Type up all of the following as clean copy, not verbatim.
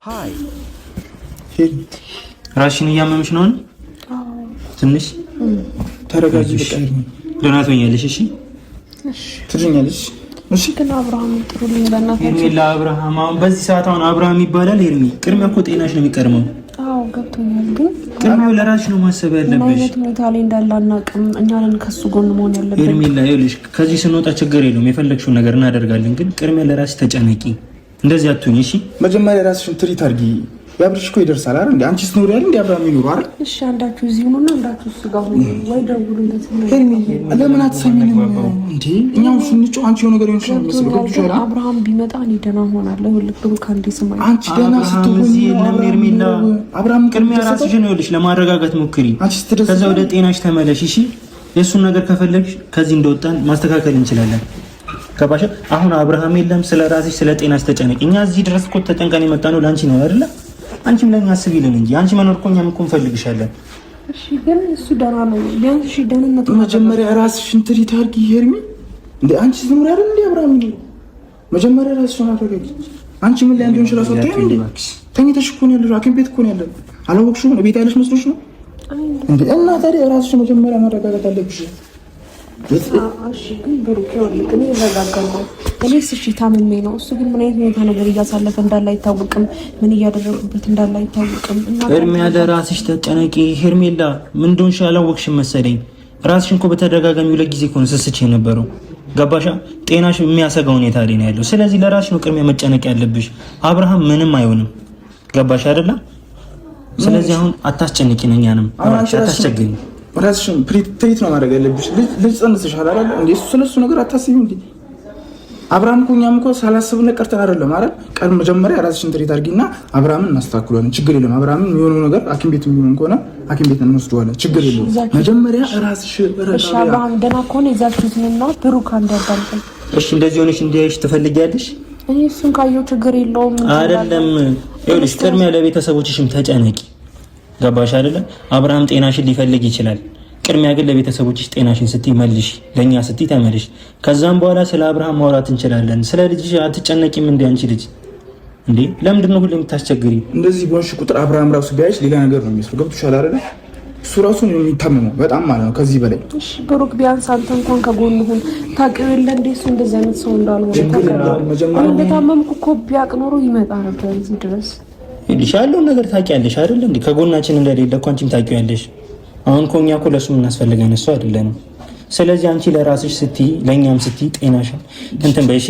ሃይ ራስሽን እያመምሽ ነው? ትንሽ ተረጋጊ። በቃ ደህና ትሆኛለሽ። እሺ ትድኛለሽ። እሺ ግን አብርሃም ጥሩልኝ በእናትህ። ሄርሜላ አብርሃም አሁን በዚህ ሰዓት አሁን አብርሃም ይባላል? ሄርሜ ቅድሚያ እኮ ጤናሽ ነው የሚቀድመው። አዎ ገብቶኛል። ግን ቅድሚያው ለራስሽ ነው ማሰብ ያለብሽ። አይነት ሁኔታ ላይ እንዳለ አናውቅም። እኛ ነን ከሱ ጎን መሆን ያለብን። ሄርሜላ ይኸውልሽ ከዚህ ስንወጣ ችግር የለውም የፈለግሽውን ነገር እናደርጋለን። ግን ቅድሚያ ለራስሽ ተጨነቂ። እንደዚህ አትሁኝ። እሺ መጀመሪያ ራስሽን ትሪት አድርጊ። ያብርሽ እኮ ይደርሳል አይደል እንዴ? አንቺ ስትኖር ያለ እንዴ አብርሃም ይኖር አይደል? እሺ አንዳችሁ እዚህ ሆኖና አንዳችሁ እሱ ጋር ሆኖ ወይ ደውሉለት ነው። ለምን አትሰሚንም እንዴ? እኛም ስንጮህ አንቺ የሆነ ነገር ይሆንሻል መስሎ ገብቶሻል። አብርሃም ቢመጣ እኔ ደህና ሆናለሁ። ልክሩ ካንዴ ሰማይ አንቺ ደህና ስትሆኚ የለም ሄርሜላ። አብርሃም ቅድሚያ ራስሽን ይኸውልሽ ለማረጋጋት ሞክሪ። ከዛ ወደ ጤናሽ ተመለሽ። እሺ የእሱን ነገር ከፈለግሽ ከዚህ እንደወጣን ማስተካከል እንችላለን። ከባሽ አሁን አብርሃም የለም። ስለ ራስሽ ስለ ጤናሽ ተጨነቂ። እኛ እዚህ ድረስ እኮ ተጨንቀን የመጣ ነው ላንቺ ነው አይደለ? አንቺም ለኛ አስቢልን እንጂ አንቺ መኖር እኮ እኛም እኮ እንፈልግሻለን። እሺ ግን እሱ ደህና ነው። ቢያንስ እሺ ደህንነቱ መጀመሪያ ራስሽን ትሪት አድርጊ ሄርሚ። እንዴ አንቺ ስትኖር አይደል እንዴ አብርሃም ይኖር? መጀመሪያ ራስሽን አረጋጊ። አንቺ ምን ላይ እንደሆንሽ ራስሽ አታውቂም እንዴ? ተኝተሽ እኮ ነው ያለሽው። ሐኪም ቤት እኮ ነው ያለሽው። አላወቅሽውም? ቤት ያለሽ መስሎሽ ነው እንዴ? እና ታዲያ ራስሽን መጀመሪያ ማረጋጋት አለብሽ። እሺ ግን ብሩክ ይኸውልህ እኔ እረጋጋለሁ። እኔስ እሺ ታምሜ ነው። እሱ ግን ምን አይነት ሁኔታ ነገር እያሳለፈ እንዳለ አይታወቅም። ምን እያደረጉበት እንዳለ አይታወቅም። ሄርሜላ ለራስሽ ተጨነቂ። ሄርሜላ ምን እንደሆንሽ አላወቅሽም መሰለኝ። ራስሽን እኮ በተደጋጋሚ ሁለት ጊዜ እኮ ነው ስስች የነበረው። ገባሻ? ጤናሽ የሚያሰጋ ሁኔታ ላይ ነው ያለው። ስለዚህ ለራስሽ ነው ቅድሚያ መጨነቅ ያለብሽ። አብርሃም ምንም አይሆንም። ገባሽ አይደለ? ስለዚህ አሁን አታስጨንቂን፣ እኛንም አታስቸግሪኝ። ራስሽን ትሪት ነው ማድረግ ያለብሽ። ልጅ ጸንሰሻል አይደል እንዴ? ስለሱ ነገር አታስቢም እንዴ? አብርሃም እኮ እኛም እኮ ሳላስብነት ቀርተን አይደለም አይደል? ቀን መጀመሪያ ራስሽን ትሪት አድርጊና አብርሃምን እናስተካክሏለን። ችግር የለም። አብርሃምን የሚሆነው ነገር ሐኪም ቤት የሚሆን ከሆነ ሐኪም ቤት እንወስደዋለን። ችግር የለም። መጀመሪያ ራስሽ እሺ አብርሃም ደህና ከሆነ ይዛችሁትና ብሩክ አንዳዳልከኝ። እሺ እንደዚህ ሆነሽ እንዲያይሽ ትፈልጊያለሽ? እኔ እሱን ካየው ችግር የለውም አይደለም። ይኸውልሽ ቅድሚያ ለቤተሰቦችሽም ተጨነቂ። ገባሽ አይደለ? አብርሃም ጤናሽን ሊፈልግ ይችላል። ቅድሚያ ግን ለቤተሰቦችሽ ጤናሽን ስትይ መልሽ፣ ለኛ ስትይ ተመልሽ። ከዛም በኋላ ስለ አብርሃም ማውራት እንችላለን። ስለ ልጅሽ አትጨነቂም እንዴ? አንቺ ልጅ እንዴ ለምንድን ነው ሁሌ የምታስቸግሪ? እንደዚህ በሆንሽ ቁጥር አብርሃም ራሱ ቢያይሽ ሌላ ነገር ነው የሚመስለው። ገብቶሻል አይደለ? እሱ ራሱ ነው የሚታመመው በጣም ማለት ነው ከዚህ በላይ። እሺ ብሩክ ቢያንስ አንተ እንኳን ከጎን ሁን። ታውቂው የለ እንዴ እሱ እንደዚህ አይነት ሰው እንዳልሆነ ታውቃለህ። እንደታመምኩ እኮ ቢያውቅ ኖሮ ይመጣ ነበር እዚህ ድረስ። ይልሽ ያለውን ነገር ታውቂያለሽ አይደል እንዴ? ከጎናችን እንደሌለ እኮ አንቺም ታውቂያለሽ። አሁን እኮ እኛ እኮ ለሱ የምናስፈልገን እሱ አይደለንም። ስለዚህ አንቺ ለራስሽ ስትይ ለኛም ስትይ ጤናሽን እንትን በይሽ።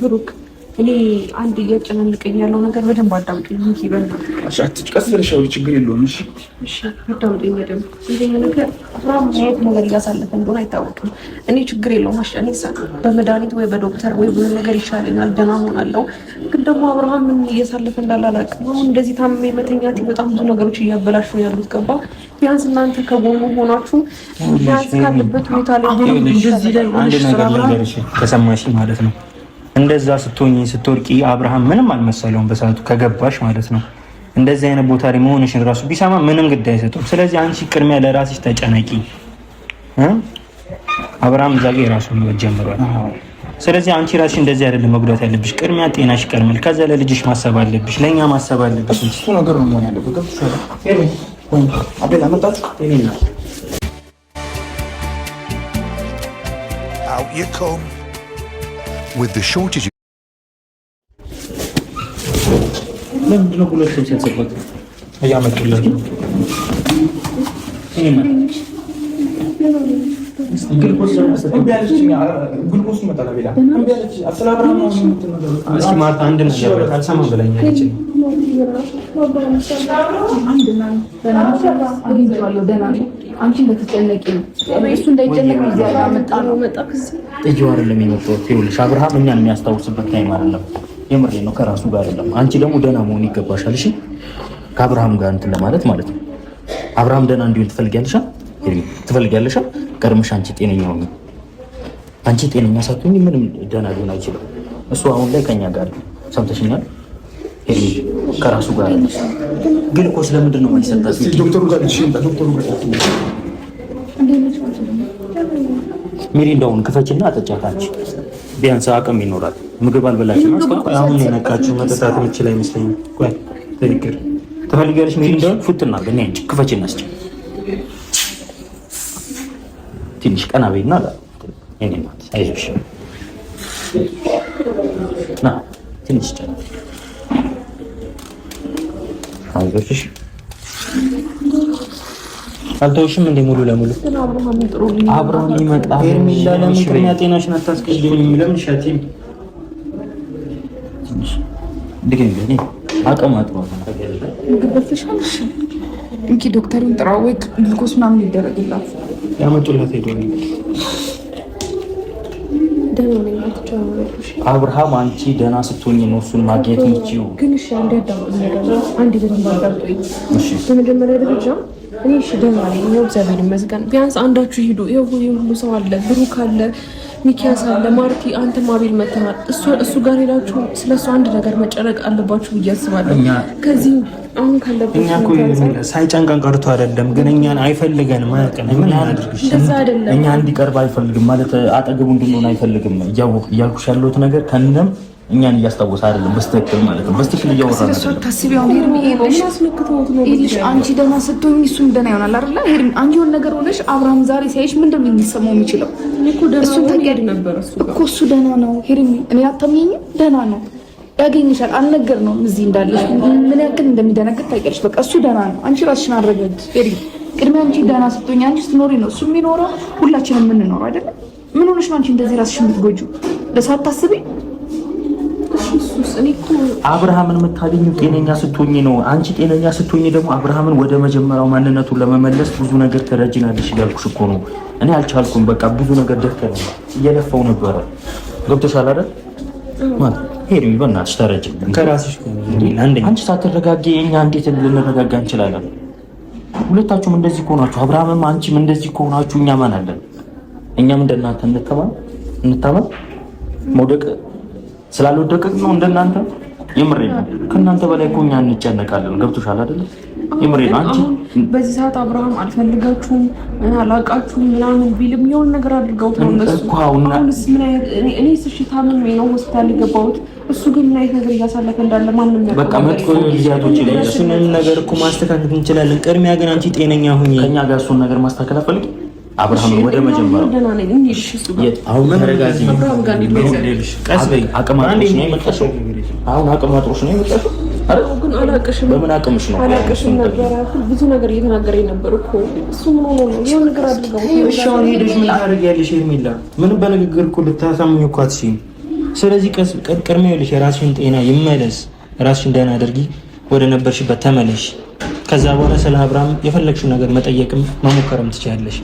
ብሩክ እኔ አንድ እያጨናንቀኝ ያለው ነገር በደንብ አዳምጡኝ። እሺ አትቀስ ብለሽ አውሪ፣ ችግር የለውም። እሺ እሺ አዳምጡኝ በደንብ። ይሄ ነገር አብርሃም የት ነገር እያሳለፈ እንደሆነ አይታወቅም። እኔ ችግር የለውም አሸኔሳ በመድኃኒት ወይ በዶክተር ወይ ብዙ ነገር ይሻለኛል፣ ደህና ሆናለሁ። ግን ደግሞ አብርሃም ምን እያሳለፈ እንዳለ አላውቅም። አሁን እንደዚህ ታምሜ መተኛት በጣም ብዙ ነገሮች እያበላሹ ነው ያሉት። ገባ? ቢያንስ እናንተ ከጎኑ ሆናችሁ ቢያንስ ካለበት ሁኔታ ላይ እንደዚህ ላይ አንድ ነገር ልንገርሽ ከሰማሽ ማለት ነው። እንደዛ ስትሆኚ ስትወርቂ አብርሃም ምንም አልመሰለውም በሰዓቱ ከገባሽ ማለት ነው። እንደዚህ አይነት ቦታ ላይ መሆንሽን ራሱ ቢሰማ ምንም ግድ አይሰጠውም። ስለዚህ አንቺ ቅድሚያ ለራስሽ ተጨነቂ። አብርሃም እዛ ጋር የራሱን ህይወት ጀምሯል። ስለዚህ አንቺ ራስሽ እንደዚህ አይደለም መጉዳት ያለብሽ። ቅድሚያ ጤናሽ ይቀድማል። ከዛ ለልጅሽ ማሰብ አለብሽ፣ ለኛ ማሰብ አለብሽ። እሱ ነገር ነው መሆን ያለበት። ገብቶሻል ወይ? አቤል አመጣት እኔና out you come with the shortage. ለምንድን ነው ሁለት ሰው ሲያሰባት እያመጡላችሁ? እስኪ ማርታ አንድ ነገር አልሰማም ብላኛለች። አንቺ እንደተጨነቂ ነው እሱ እንዳይጨነቅ ነው እዚያ ያመጣ ነው መጣ ከዚህ ጥጂው አይደለም የመጣው። ይኸውልሽ አብርሃም እኛን የሚያስታውስበት ታይም አይደለም። የምሬ ነው፣ ከራሱ ጋር አይደለም። አንቺ ደግሞ ደህና መሆን ይገባሻል። እሺ ከአብርሃም ጋር እንትን ለማለት ማለት ነው። አብርሃም ደህና እንዲሆን ትፈልጊያለሽ? ትፈልጊያለሽ? ቀድመሽ አንቺ ጤነኛ ሆኚ። አንቺ ጤነኛ ሳትሆኚ ምንም ደህና ሊሆን አይችልም። እሱ አሁን ላይ ከኛ ጋር ሰምተሽኛል? ከራሱ ጋር ግልኮስ ለምንድን ነው የማይሰጣት? ዶክተሩ ጋር ዶክተሩ ጋር ሚሪንዳውን ክፈችና አጠጫታች። ቢያንስ አቅም ይኖራል። ምግብ አልበላችም ነው አሁን የነቃችሁ መጠጣት የምችል አይመስለኝም። ቆይ ትልቅር ትፈልጊያለሽ? ሚሪንዳውን ፉትና ግን አንቺ ክፈችና አስጭ። ትንሽ ቀና በይና እኔ ማለት አይዞሽ ና ትንሽ ጨ አይዞሽ አልተውሽም እንደ ሙሉ ለሙሉ አብርሃም ይመጣል። ሄርሜላ ለምን ቅድሚያ ጤናሽን አታስቀድሚም? ለምን ሻቲም ድገኝ ለኔ አቀማጥሮ እንኪ ዶክተሩን ጥራ ወይ ግሉኮስ ምናምን ይደረግላት ያመጡላት ሄዶ አብርሃም አንቺ ደህና ስትሆኝ ነው እሱን ማግኘት የምትችይው። ግን እሺ አንዴ አዳምጥ ነገር አንዴ በደንብ አዳምጡኝ። በመጀመሪያ ደረጃ እኔ እሺ ደህና ነኝ፣ ይኸው እግዚአብሔር ይመስገን። ቢያንስ አንዳችሁ ሂዱ። ይኸው ሁሉ ሰው አለ፣ ብሩክ አለ፣ ሚኪያስ አለ፣ ማርቲ፣ አንተም አቤል መተናል። እሱ ጋር ሄዳችሁ ስለሱ አንድ ነገር መጨነቅ አለባችሁ ብዬ አስባለሁ። ከዚህ አሁን ካለበት እኛ እኮ ሳይጨንቀን ቀርቶ አይደለም፣ ግን እኛን አይፈልገንም። ምን አድርግሽ? እኛ እንዲቀርብ አይፈልግም ማለት አጠገቡ እንድንሆን አይፈልግም። እያልኩሽ ያለሁት ነገር ከነም እኛን እያስታወሰ አይደለም በስትክክል ማለት ነው። በስትክክል እያወራን ነው። ታስቢያው ሄርሚ ይሄሽ አንቺ ደህና ስትሆኚ እሱም ደህና ይሆናል አይደል? ሄርሚ አንቺ የሆነ ነገር ሆነሽ አብርሃም ዛሬ ሳይሽ ምንድን ነው የሚሰማው የሚችለው? እኮ ደህና ነበር እሱ ደህና ነው ሄርሚ። እኔ አታምኚኝም? ደህና ነው ያገኝሻል። አልነገርነውም እዚህ እንዳለሽ ምን ያክል እንደሚደነግጥ ታውቂያለሽ። በቃ እሱ ደህና ነው። አንቺ ራስሽን አረጋጊ ሄርሚ። ቅድሚያ አንቺ ደህና ስትሆኚ አንቺ ስትኖሪ ነው እሱ የሚኖረው፣ ሁላችንም የምንኖረው አይደል? ምን ሆነሽ ነው አንቺ እንደዚህ ራስሽን የምትጎጂው? ለሰዓት ታስቢ። አብርሃምን የምታገኙ ጤነኛ ስትሆኚ ነው። አንቺ ጤነኛ ስትሆኚ ደግሞ አብርሃምን ወደ መጀመሪያው ማንነቱን ለመመለስ ብዙ ነገር ትረጂናለሽ እያልኩሽ እኮ ነው። እኔ አልቻልኩም። በቃ ብዙ ነገር ደከመኝ፣ እየለፋው ነበረ። ገብቶሻል አይደል? ማለት ሄርሚ በእናትሽ ተረጂ። ከራስሽ አንቺ ሳትረጋጊ እኛ እንዴት ልንረጋጋ እንችላለን? ሁለታችሁም እንደዚህ ከሆናችሁ አብርሃምም አንቺም እንደዚህ ከሆናችሁ እኛ ማን አለን? እኛም እንደናንተ እንታመን መውደቅ ስላልወደቅን ነው እንደናንተ። የምሬ ነው። ከእናንተ በላይ እኮ እኛ እንጨነቃለን። ገብቶሻል አይደል? የምሬ ነው። አንቺ በዚህ ሰዓት አብርሃም አልፈልጋችሁም አላቃችሁም ምናምን ቢልም የሆነ ነገር አድርገው ነው እነሱ። አሁንስ ምን አይነት እኔ እሺ ታምሜ ነው ሆስፒታል የገባሁት። እሱ ግን ምን አይነት ነገር እያሳለፈ እንዳለ ማንም ያውቃል። በቃ መጥፎ ጊዜያቶች ላይ እሱን ነገር እኮ ማስተካከል እንችላለን። ቅድሚያ ግን አንቺ ጤነኛ ሁኚ። ከኛ ጋር እሱን ነገር ማስተካከል አፈልግ። አብርሃም ወደ መጀመሪያው አሁን ተረጋጊ። ቀስ በይ። አቅም አጥሮሽ ነው የመጣሽው። አሁን አቅም አጥሮሽ ነው የመጣሽው። ግን አላቅሽም። በምን አቅምሽ ነው? አላቅሽም ነበር። ብዙ ነገር እየተናገረኝ ነበር እኮ እሱ። ምን ሆኖ ነው? የሆነ ነገር አድርገው። እሺ አሁን ሄደሽ ምን ታደርጊያለሽ? ሄርሜላ ምንም በንግግር እኮ ልታሳምኝ እኮ አትችይም። ስለዚህ ቅድሚያ ይኸውልሽ የራስሽን ጤና ይመለስ። ራስሽን ደህና አድርጊ። ወደ ነበርሽበት ተመለሽ። ከዛ በኋላ ስለ አብርሃም የፈለግሽው ነገር መጠየቅም መሞከርም ትችያለሽ።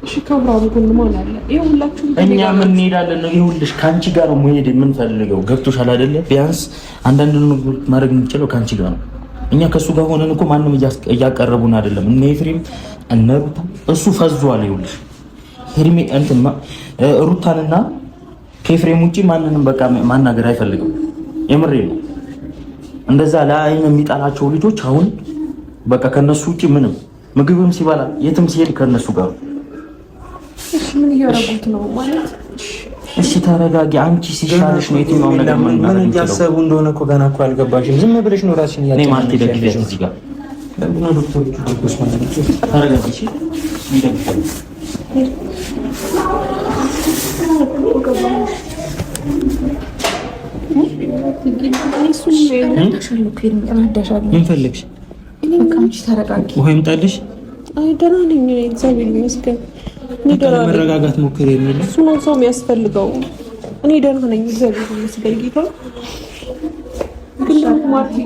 እሺ ከአብርሃም ጎን ማን አለ? ይኸውላችሁ እኛ ምን እንሄዳለን ነው? ይኸውልሽ ከአንቺ ጋር ነው መሄድ የምንፈልገው። ገብቶሻል አይደለ? ቢያንስ አንዳንድ ነገር ማድረግ የምንችለው ከአንቺ ጋር ነው። እኛ ከእሱ ጋር ሆነን እኮ ማንም እያቀረቡን አይደለም። እነ ኤፍሬም እነ ሩታ እሱ ፈዟል። ይኸውልሽ ሄርሜ እንትን ሩታንና ከኤፍሬም ውጪ ማንንም በቃ ማናገር አይፈልግም። የምሬ ነው። እንደዛ ለአይን የሚጣላቸው ልጆች አሁን በቃ ከነሱ ውጪ ምንም ምግብም ሲበላ የትም ሲሄድ ከነሱ ጋር። እሺ ምን እያደረጉት ነው ማለት? እሺ ተረጋጊ። አንቺ ሲሻልሽ ነው የትኛው ነገር ምን እያሰቡ እንደሆነ እኮ ገና እኮ አልገባሽም። ዝም ብለሽ ነው ራስሽን እኔ ማለት ደግፈሽ እዚህ ጋር ለምን ዶክተሮቹ ደግፎሽ ማለት ነው? ተረጋጊ። እሺ ይደግፋል። ምን ፈለግሽ? ውሃ ይምጣልሽ? አይ ደህና ነኝ እግዚአብሔር ይመስገን። መረጋጋት ሞክር የሚል እሱ ነው ሰው የሚያስፈልገው። እኔ ደህና ነኝ እግዚአብሔር ይመስገን። ጌታ ግን ማርቲ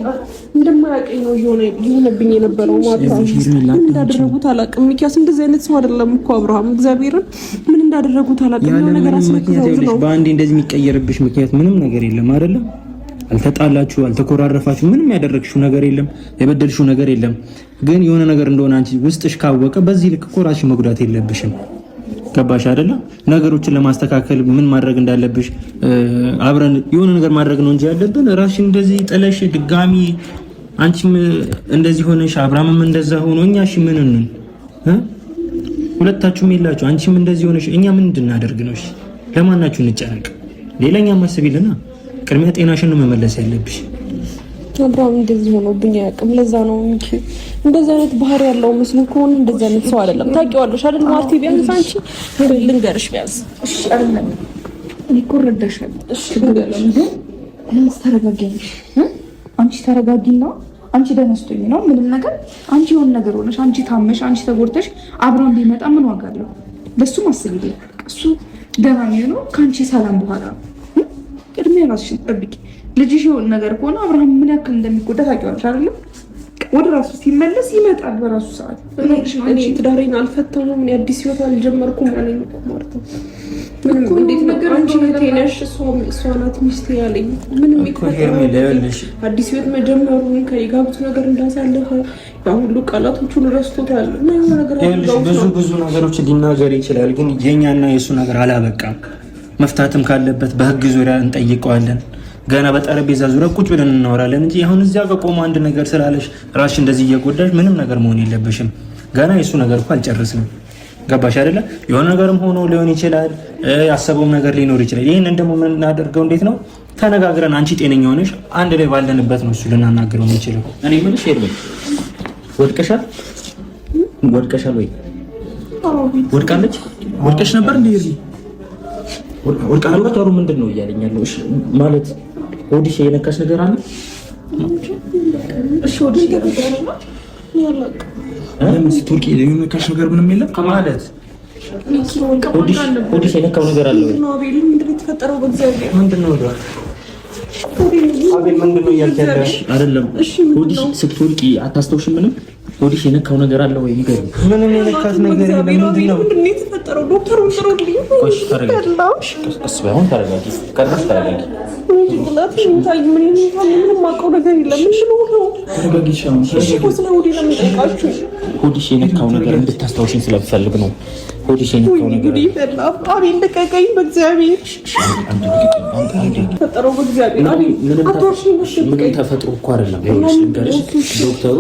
እንደማያውቀኝ ነው የሆነብኝ የነበረው። ማርቲ ምን እንዳደረጉት አላውቅም። ሚኪያስ እንደዚህ አይነት ሰው አይደለም እኮ አብርሃም። እግዚአብሔርን ምን እንዳደረጉት አላውቅም። የሆነ ነገር አስመክተውት ነው። በአንዴ እንደዚህ የሚቀየርብሽ ምክንያት ምንም ነገር የለም አይደለም? አልተጣላችሁ፣ አልተኮራረፋችሁ፣ ምንም ያደረግሽው ነገር የለም፣ የበደልሽው ነገር የለም። ግን የሆነ ነገር እንደሆነ አንቺ ውስጥሽ ካወቀ በዚህ ልክ እኮ ራስሽን መጉዳት የለብሽም። ገባሽ አይደለ? ነገሮችን ለማስተካከል ምን ማድረግ እንዳለብሽ አብረን የሆነ ነገር ማድረግ ነው እንጂ ያለብን ራስሽን እንደዚህ ጥለሽ ድጋሚ አንቺም እንደዚህ ሆነሽ አብርሃምም እንደዛ ሆኖ እኛ እሺ ምን እንሁን? ሁለታችሁም የላችሁ። አንቺም እንደዚህ ሆነሽ እኛ ምን እንድናደርግ ነው? እሺ ለማናችሁ እንጨነቅ? ሌላኛ ማስቢልና ቅድሚያ ጤናሽን ነው መመለስ ያለብሽ። አብርሃም እንደዚህ ሆኖብኝ አያውቅም። ለዛ ነው እንጂ እንደዛ አይነት ባህሪ ያለው መስሎ ከሆነ እንደዛ አይነት ሰው አይደለም። ታውቂዋለሽ አይደል ማርቲ? ቢያንስ አንቺ ልንገርሽ ቢያንስ እሺ አይደለም እኔ እኮ እረዳሻለሁ። እሺ ግን ለምን ተረጋጊኝ? አንቺ ተረጋጊና አንቺ ደነስቶኝ ነው ምንም ነገር አንቺ የሆነ ነገር ሆነሽ አንቺ ታመሽ አንቺ ተጎድተሽ አብርሃም ቢመጣ ምን ዋጋ አለው? ለሱ ማስቢልኝ። እሱ ደህና ነው ከአንቺ ሰላም በኋላ ቅድሚያ ራስሽን ጠብቂ። ልጅሽ የሆነ ነገር ከሆነ አብርሃም ምን ያክል እንደሚጎዳ ታውቂዋለሽ አይደል? ወደ ራሱ ሲመለስ ይመጣል በራሱ ሰዓት። እኔ ትዳሬን አልፈታሁም፣ እኔ አዲስ ህይወት አልጀመርኩም ማለት ነው ማለት ነው። ምንም እንዴት ነገር አንቺ ነሽ እሷ ናት ሚስቴ ያለኝ ምንም አዲስ ህይወት መጀመሩን ከጋብቱ ነገር እንዳሳለፈ ያ ሁሉ ቃላቶቹን ረስቶታል። ብዙ ነገሮች ሊናገር ይችላል፣ ግን የኛና የእሱ ነገር አላበቃም። መፍታትም ካለበት በህግ ዙሪያ እንጠይቀዋለን። ገና በጠረጴዛ ዙሪያ ቁጭ ብለን እናወራለን እንጂ አሁን እዚያ ጋር ቆሞ አንድ ነገር ስላለሽ ራስሽ እንደዚህ እየጎዳሽ ምንም ነገር መሆን የለብሽም። ገና የእሱ ነገር እኮ አልጨርስንም። ገባሽ አይደለ? የሆነ ነገርም ሆኖ ሊሆን ይችላል፣ ያሰበውም ነገር ሊኖር ይችላል። ይህንን ደግሞ የምናደርገው እንዴት ነው? ተነጋግረን አንቺ ጤነኛ ሆነሽ አንድ ላይ ባለንበት ነው እሱ ልናናግረው የምንችለው። እኔ የምልሽ ሄርሜ ወድቀሻል ወይ? ወድቃለች? ወድቀሽ ነበር እንዴ? ዶክተሩ ምንድን ነው እያለኝ ያለው? እሺ ማለት ሆድሽ የነካሽ ነገር አለ? እሺ ሆድሽ የነካሽ ለምን ስትወርቂ የነካሽ ነገር ምንም የለም ከማለት ሆድሽ የነካው ነገር አለ ወይ? ምንድን ነው የተፈጠረው? በእግዚአብሔር ምንድን ነው አቤል ምንድን ነው እያልክ ያለሽ? አይደለም ሆድሽ ስትወርቂ አታስታውሽም? ምንም ሆድሽ የነካው ነገር አለ ወይ? ንገሪኝ። ምንም የነካት ነገር የለም። ምንድን ነው የተፈጠረው? ዶክተሩ ጥሩልኝ። ቆይ ተረጋጊ። ቀስ በይ አሁን ተረጋጊ። ቀጥታ ተረጋጊ። ሆድሽ የነካው ነገር እንድታስታውሽኝ ስለምፈልግ ነው። ሆድሽ የነካው ነገር ምንም ተፈጥሮ እኮ አይደለም። ዶክተሩ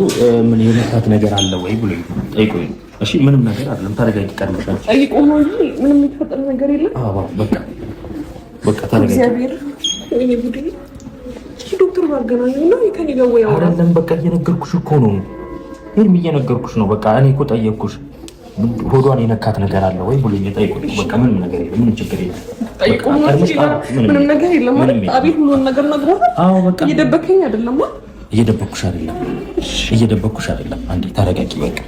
ምን የነካት ነገር አለ ወይ ብሎ ጠይቆኝ ነው። እሺ ምንም ነገር አይደለም። ተረጋጊ። ቀርመሻል። ምንም የተፈጠረ ነገር የለም። በቃ ተረጋጊ። ዶክተር ማገናኘው ነው ከኔ ጋር ወይ አይደለም? በቃ እየነገርኩሽ እኮ ነው። ይሄም እየነገርኩሽ ነው። በቃ እኔ እኮ ጠየቅኩሽ። ሆዷን የነካት ነገር አለ ወይ ብሎ ጠይቁኝ። በቃ ምንም ነገር የለም። ምንም ችግር የለም። ምንም ነገር የለም ማለት አቤት ሁሉ ነገር ነግሮታል። አዎ በቃ እየደበከኝ አይደለም። እየደበኩሽ አይደለም። አንዴ ተረጋጊ። በቃ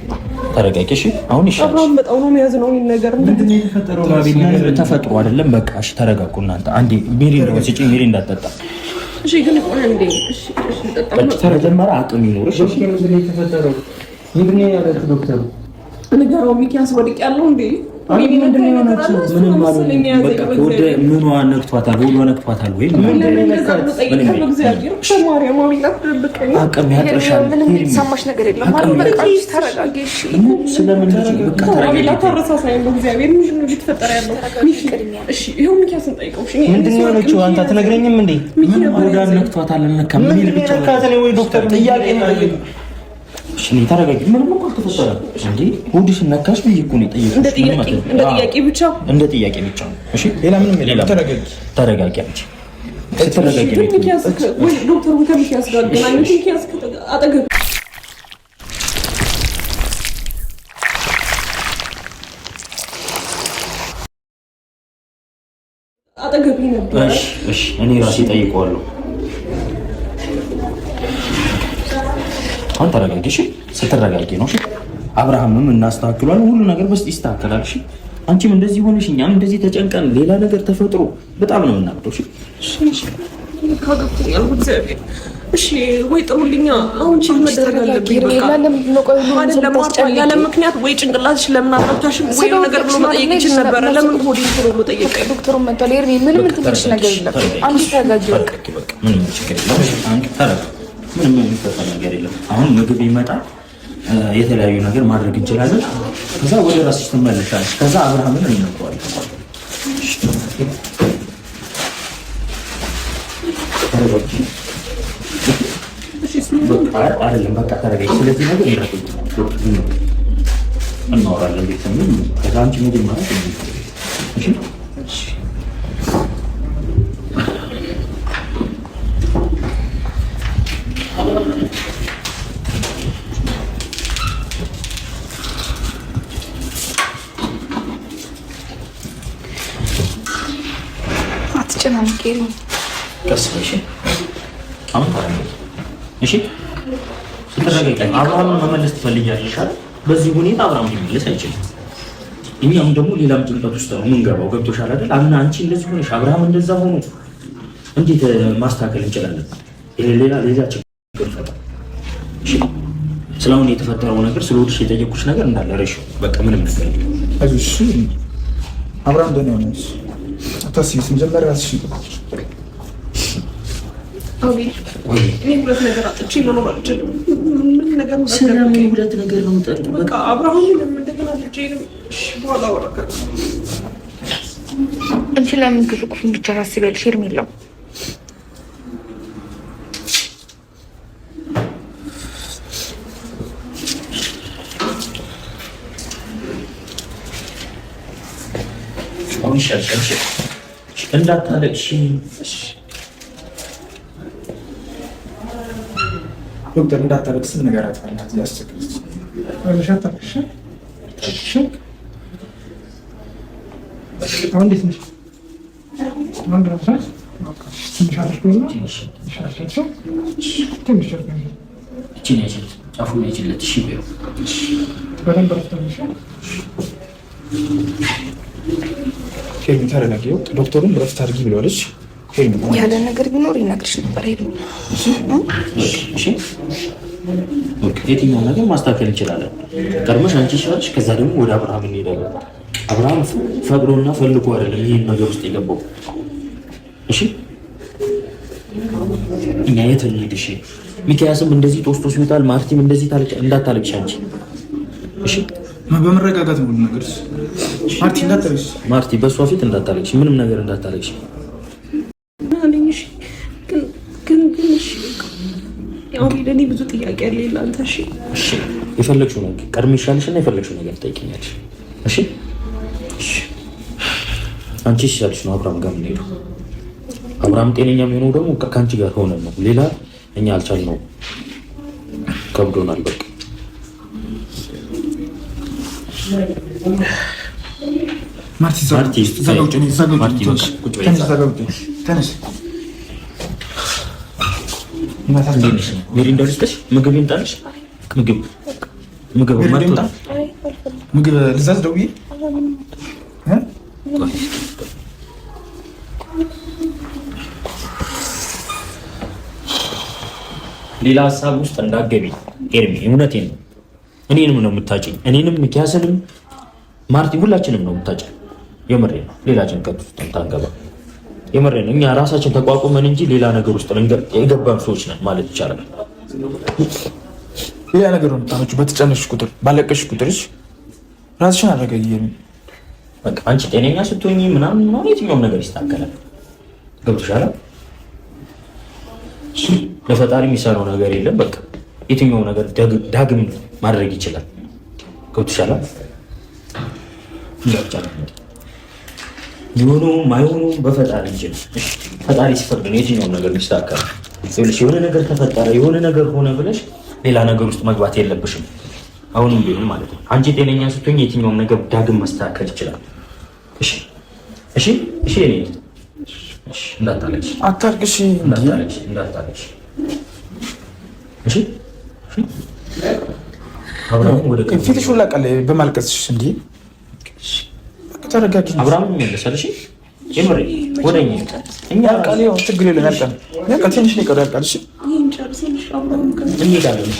ተረጋጊ። እሺ አሁን ይሻላል። አብራም በጣም ነው የሚያዝነው። ይሄን ነገር ምንድን ነው የተፈጠረው? ተፈጥሮ አይደለም። በቃ እሺ ተረጋጉ እናንተ። አንዴ ሜሪ ነው ሲጪ ሜሪ እንዳትጠጣ። እሺ ግን ቆይ አንዴ። እሺ ተጀመረ አቅም ይኖርሽ። እሺ ምንድን ነው የተፈጠረው? ምንድን ነው ያለው ዶክተሩ? ንገረው። ሚኪያስ ወድቅ ያለው እንዴ? ምንም ማለት በቃ ወደ ምኗ ነክቷታል? ወዷ ነክቷታል ወይ? አቅም ያጥርሻል። ምንም የተሰማሽ ነገር የለም ማለት በቃ ተረጋጊ። ስለምን በቃ ተረጋጊ። ምንድን ነው የሆነችው? አንተ አትነግረኝም እንዴ? ወዷ ነክቷታል። አልነካም። ምን ነካት ነው ወይ ዶክተር? ጥያቄ ነው። እሺ ተረጋጊ። ምንም እኮ አልተፈጠረም እንዴ? ሆድሽ ነካሽ ብዬሽ እኮ ነው የጠየኩሽ። እንደ ጥያቄ ብቻ ነው። እሺ ሌላ ምንም የለም። ተረጋጊ አንቺ። ስትረጋጊ ነው ዶክተሩ ከሚኪያስ ጋር ገናኝ። ሚኪያስ አጠገብ ነበር። እሺ እኔ ራሴ ጠይቀዋለሁ። አሁን ተረጋጊ። እሺ ስትረጋጊ ነው። እሺ አብርሃምም እናስተካክሏል። ሁሉ ነገር በስቲ ይስተካከላል። እሺ አንቺም እንደዚህ ሆነሽ እኛም እንደዚህ ተጨንቀን ሌላ ነገር ተፈጥሮ በጣም ነው የምናብደው። እሺ ካገብቶኛል እግዚአብሔር። እሺ ወይ ጥሩልኛ። አሁን ቺ መደረግ አለብኝ። በቃ ያለ ምክንያት ወይ ጭንቅላትሽ ለምን አልፈታሽም ወይ ነገር ብሎ መጠየቅ ይችል ነበር። ለምን ሆዴን ብሎ ጠየቀ። ዶክተሩን መጥቷል። ኤርሚ ምንም ትንሽ ነገር የለም። አንቺ ተረጋጊ። በቃ ምንም ችግር የለም። አንቺ ተረጋጊ። ምንም የሚፈጠር ነገር የለም። አሁን ምግብ ይመጣል፣ የተለያዩ ነገር ማድረግ እንችላለን። ከዛ ወደ ራስሽ ትመለሻለሽ። ከዛ አብርሃምን እንነግረዋለን። አይደለም በቃ ተረጋጊ። ስለዚህ ነገር እናወራለን። ቤት ምን ከዛ አንቺ ምግብ ማለት ነው። እሺ አትጨናነቂ። ቀስ በሽ አሁን ታረጋጊ። እሺ ስትረጋጊ አብርሃምን መመለስ ትፈልጊያለሽ አይደል? በዚህ ሁኔታ አብርሃም ሊመለስ አይችልም። እኛም ደግሞ ሌላም ጭንቀት ውስጥ ነው የምንገባው። ገብቶሻል አይደል? አሁን አንቺ እንደዚህ ሆነሽ አብርሃም እንደዛ ሆኖ እንዴት ማስተካከል እንችላለን? ሌላ ችግር ፈጣ። እሺ ስለአሁን የተፈጠረው ነገር ስለወድሽ የጠየኩሽ ነገር እንዳለ ረሽ በቃ ምንም ነገር የለም። እሺ አብርሃም ደህና ሆነሽ አታስቢ። መጀመሪያ ራስሽ እኔ ሁለት ነገር አጥቼ መኖር አልችልም። ምን ነገር ስለምን ሁለት ነገር ነው የምጠልቅ? በቃ አብርሃም እንደገና ልጄንም በኋላ ወረቀት አንቺ ለምን ክፉን ብቻ ታስቢያለሽ? ሄርሜላው አሁን ሸርሸርሽ እንዳታለቅሽ። ዶክተር እንዳታለቅስ ንገራት። ፈናት ያስቸግረች አልሻታሽ። እሺ አሁን እንዴት ነሽ? አሁን ድረስ ትንሽ አልሽ ነው ትንሽ እቺ ነች ጫፉ ነች ለትሽ ይበው በደንብ ረፍተሽ ሄርሚ ተረጋጊ። ዶክተሩም ረፍት አድርጊ ብለዋለች። ያለ ነገር ቢኖር ይነግርሽ ነበር። የትኛውን ነገር ማስተካከል እንችላለን። ቀድመሽ አንቺ ይሻልሽ፣ ከዛ ደግሞ ወደ አብርሃም እንሄዳለን። አብርሃም ፈቅዶና ፈልጎ አይደለም ይህን ነገር ውስጥ የገባው። እሺ እኛ የት እንሂድ? እሺ ሚካያስም እንደዚህ ጦስጦስ ይወጣል፣ ማርቲም እንደዚህ እንዳታለቅሽ አንቺ። እሺ በመረጋጋት ነው ነገር ማርቲ እንዳታለቅሽ። ማርቲ በእሷ ፊት እንዳታለቅሽ፣ ምንም ነገር እንዳታለቅሽ። ለእኔ ብዙ ጥያቄ ያለ ለአንተ። እሺ የፈለግሽው ነገር ቀድሜ ይሻልሽና የፈለግሽው ነገር ትጠይቂኛለሽ። እሺ አንቺ ሲሻልሽ ነው አብርሃም ጋር የምንሄደው። አብርሃም ጤነኛ የሚሆነው ደግሞ ከአንቺ ጋር ሆነ ነው። ሌላ እኛ አልቻልነውም፣ ከብዶናል። በቃ ማርቲ ሚሪንዳ ልስጥሽ? ምግብ ይምጣልሽ? ምግብ ልዛዝ ደውዬ ሌላ ሀሳብ ውስጥ እንዳትገቢ ኤርሚ፣ እውነቴን ነው። እኔንም ነው የምታጭኝ፣ እኔንም ሚኪያስንም ማርቲ ሁላችንም ነው የምታጭኝ። የምሬ ነው። ሌላ ጭንቀት ውስጥ ታንገባ። የምሬ ነው። እኛ ራሳችን ተቋቁመን እንጂ ሌላ ነገር ውስጥ የገባን ሰዎች ነን ማለት ይቻላል። ሌላ ነገር ነው የምታመጪው። በተጨነሽ ቁጥር ባለቀሽ ቁጥርሽ ራስሽን አረጋጊ። በቃ አንቺ ጤነኛ ስትሆኚ ምናምን የትኛውም ነገር ይስተካከላል። ገብቶሻል? ለፈጣሪ የሚሰራው ነገር የለም። በቃ የትኛው ነገር ዳግም ማድረግ ይችላል። ገብቶሻል? የሆነውም አይሆነውም በፈጣሪ እንጂ ፈጣሪ ሲፈቅድ ነው የትኛውም ነገር የሚስተካከለው። የሆነ ነገር ተፈጠረ የሆነ ነገር ሆነ ብለሽ ሌላ ነገር ውስጥ መግባት የለብሽም። አሁንም ቢሆን ማለት ነው አንቺ ጤነኛ ስትሆኝ የትኛውም ነገር ዳግም መስተካከል ይችላል። እሺ እሺ እሺ እኔ እሺ እንዳታለቅሽ፣ አታልቅሽ፣ እንዳታለቅሽ። እሺ እሺ አብርሃም ወደ ፊትሽ ሁላ ቀለ በማልቀስሽ እንዴ ተረጋጊ። አብርሃም ይመለሳል። እሺ የምሬ ወደኛ እኛ ቃል ያው ችግር የለም ያልቃል። ያልቃል ትንሽ ነው የቀረው ያልቃል። እሺ እንሄዳለን።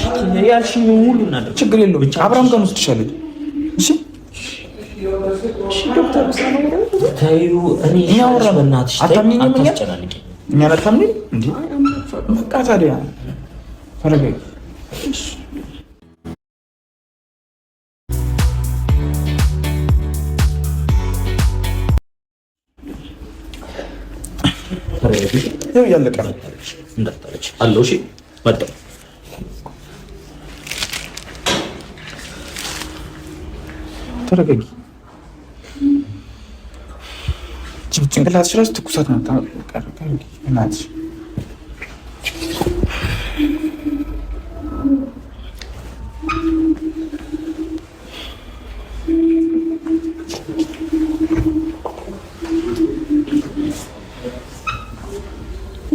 ያልሽኝ ሙሉ እናደርግ ችግር የለውም። አብርሃም ጋር ወስድሻለሁ። እሺ ዶክተር ታዩ እኔ ያወራ በእናትሽ አታስጨናንቂ። እኛ አታምኚም እንዴ? በቃ ታዲያ ተረጋጊ። ያው ያለቀ እንዳታለቅሽ አለው። እሺ መጣሁ ተረጋጊ። ጭንቅላትሽ እራሱ ትኩሳት ነው። እናትሽ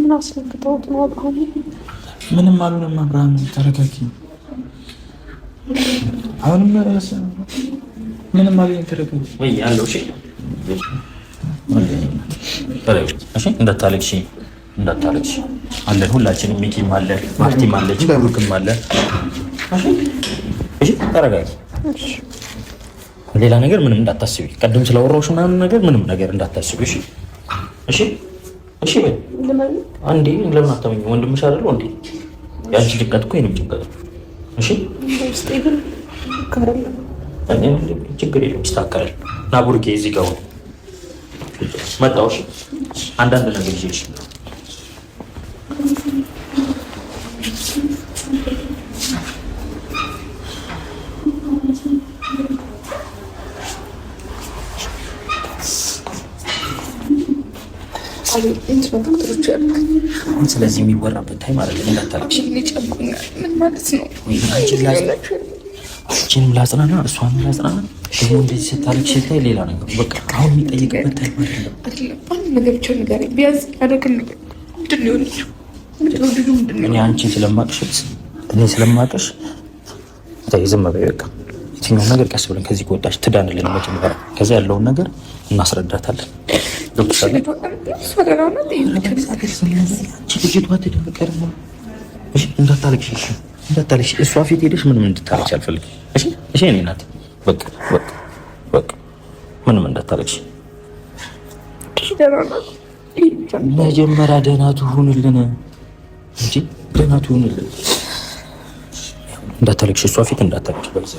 ምን አስነክተውት ነው አብርሃም? ምንም አልሆነም። አብርሃም ተረጋጊ። አሁንም ምንም አልሆነም። ተረጋጊ ወይ ያለው እሺ እሺ እንዳታለቅሽ አለን ሁላችንም። ሚኪም አለ፣ ማርቲም አለች፣ ብሩክም አለ። እሺ ተረጋጊ። ሌላ ነገር ምንም እንዳታስቢ። ቀደም ስላወራሁሽ ምናምን ነገር ምንም ነገር እንዳታስቢ። እሺ እሺ እሺ በይ አንዴ። ለምን አታመኝ? ወንድምሽ አይደል እንዴ? ያንቺ ጭንቀት እኮ የእኔም ጭንቀት ነው። እሺ ችግር የለም ይስተካከላል። ና ቡርኬ እዚህ ጋር መጣሁ። እሺ አንዳንድ ነገር ይዤ ስለዚህ የሚወራበት ታይም አይደለም። እንዳታለቅሽ። ምን ማለት ነው? አንቺንም ላጽናና እሷንም ላጽናና። ደግሞ እንደዚህ ስታለቅሽ ስታይ ሌላ ነገር በቃ አሁን የሚጠይቅበት ታይም አይደለም። አንድ ነገር ብቻ ንገረኝ ቢያንስ ያደረግን ነገር ምንድን ነው የሆነችው? እኔ አንቺን ስለማቅሽ ተይ ዝም በይ በቃ። የትኛውን ነገር ቀስ ብለን ከዚህ ከወጣች ትዳንልን መጀመሪያ፣ ከዚያ ያለውን ነገር እናስረዳታለን። እንዳታለቅሽ እሷ ፊት ሄደሽ ምንም እንድታለቅሽ አልፈልግም። እሺ እኔ ናት በቃ ምንም እንዳታለቅሽ። መጀመሪያ ደህና ትሁንልን እንጂ ደህና ትሁንልን። እንዳታለቅሽ እሷ ፊት እንዳታለቅሽ።